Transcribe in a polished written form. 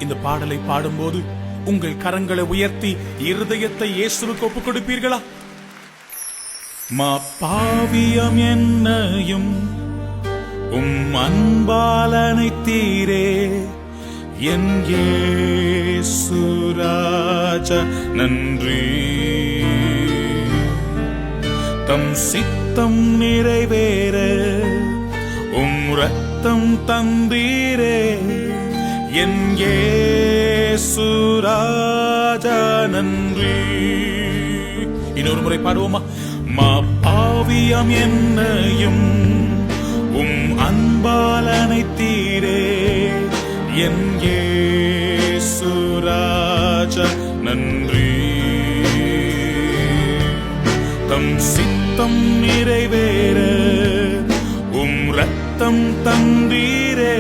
இந்த பாடலை பாடும்போது உங்கள் கரங்களை உயர்த்தி இருதயத்தை இயேசுவுக்கு ஒப்புக் கொடுப்பீர்களா? பாவியம் என்னையும் அன்பால் அணைத்தீரே என் இயேசு ராஜா நன்றி. தம் சித்தம் நிறைவேற ரத்தம் தந்தீரே என் இயேசு ராஜா நன்றி. இன்னொரு முறை பாடுவோமா? பாவியம் என்னையும் அன்பால் அணைத்தீரே என் இயேசு ராஜா நன்றி. தம் சித்தம் நிறைவேற ரத்தம் தந்தீரே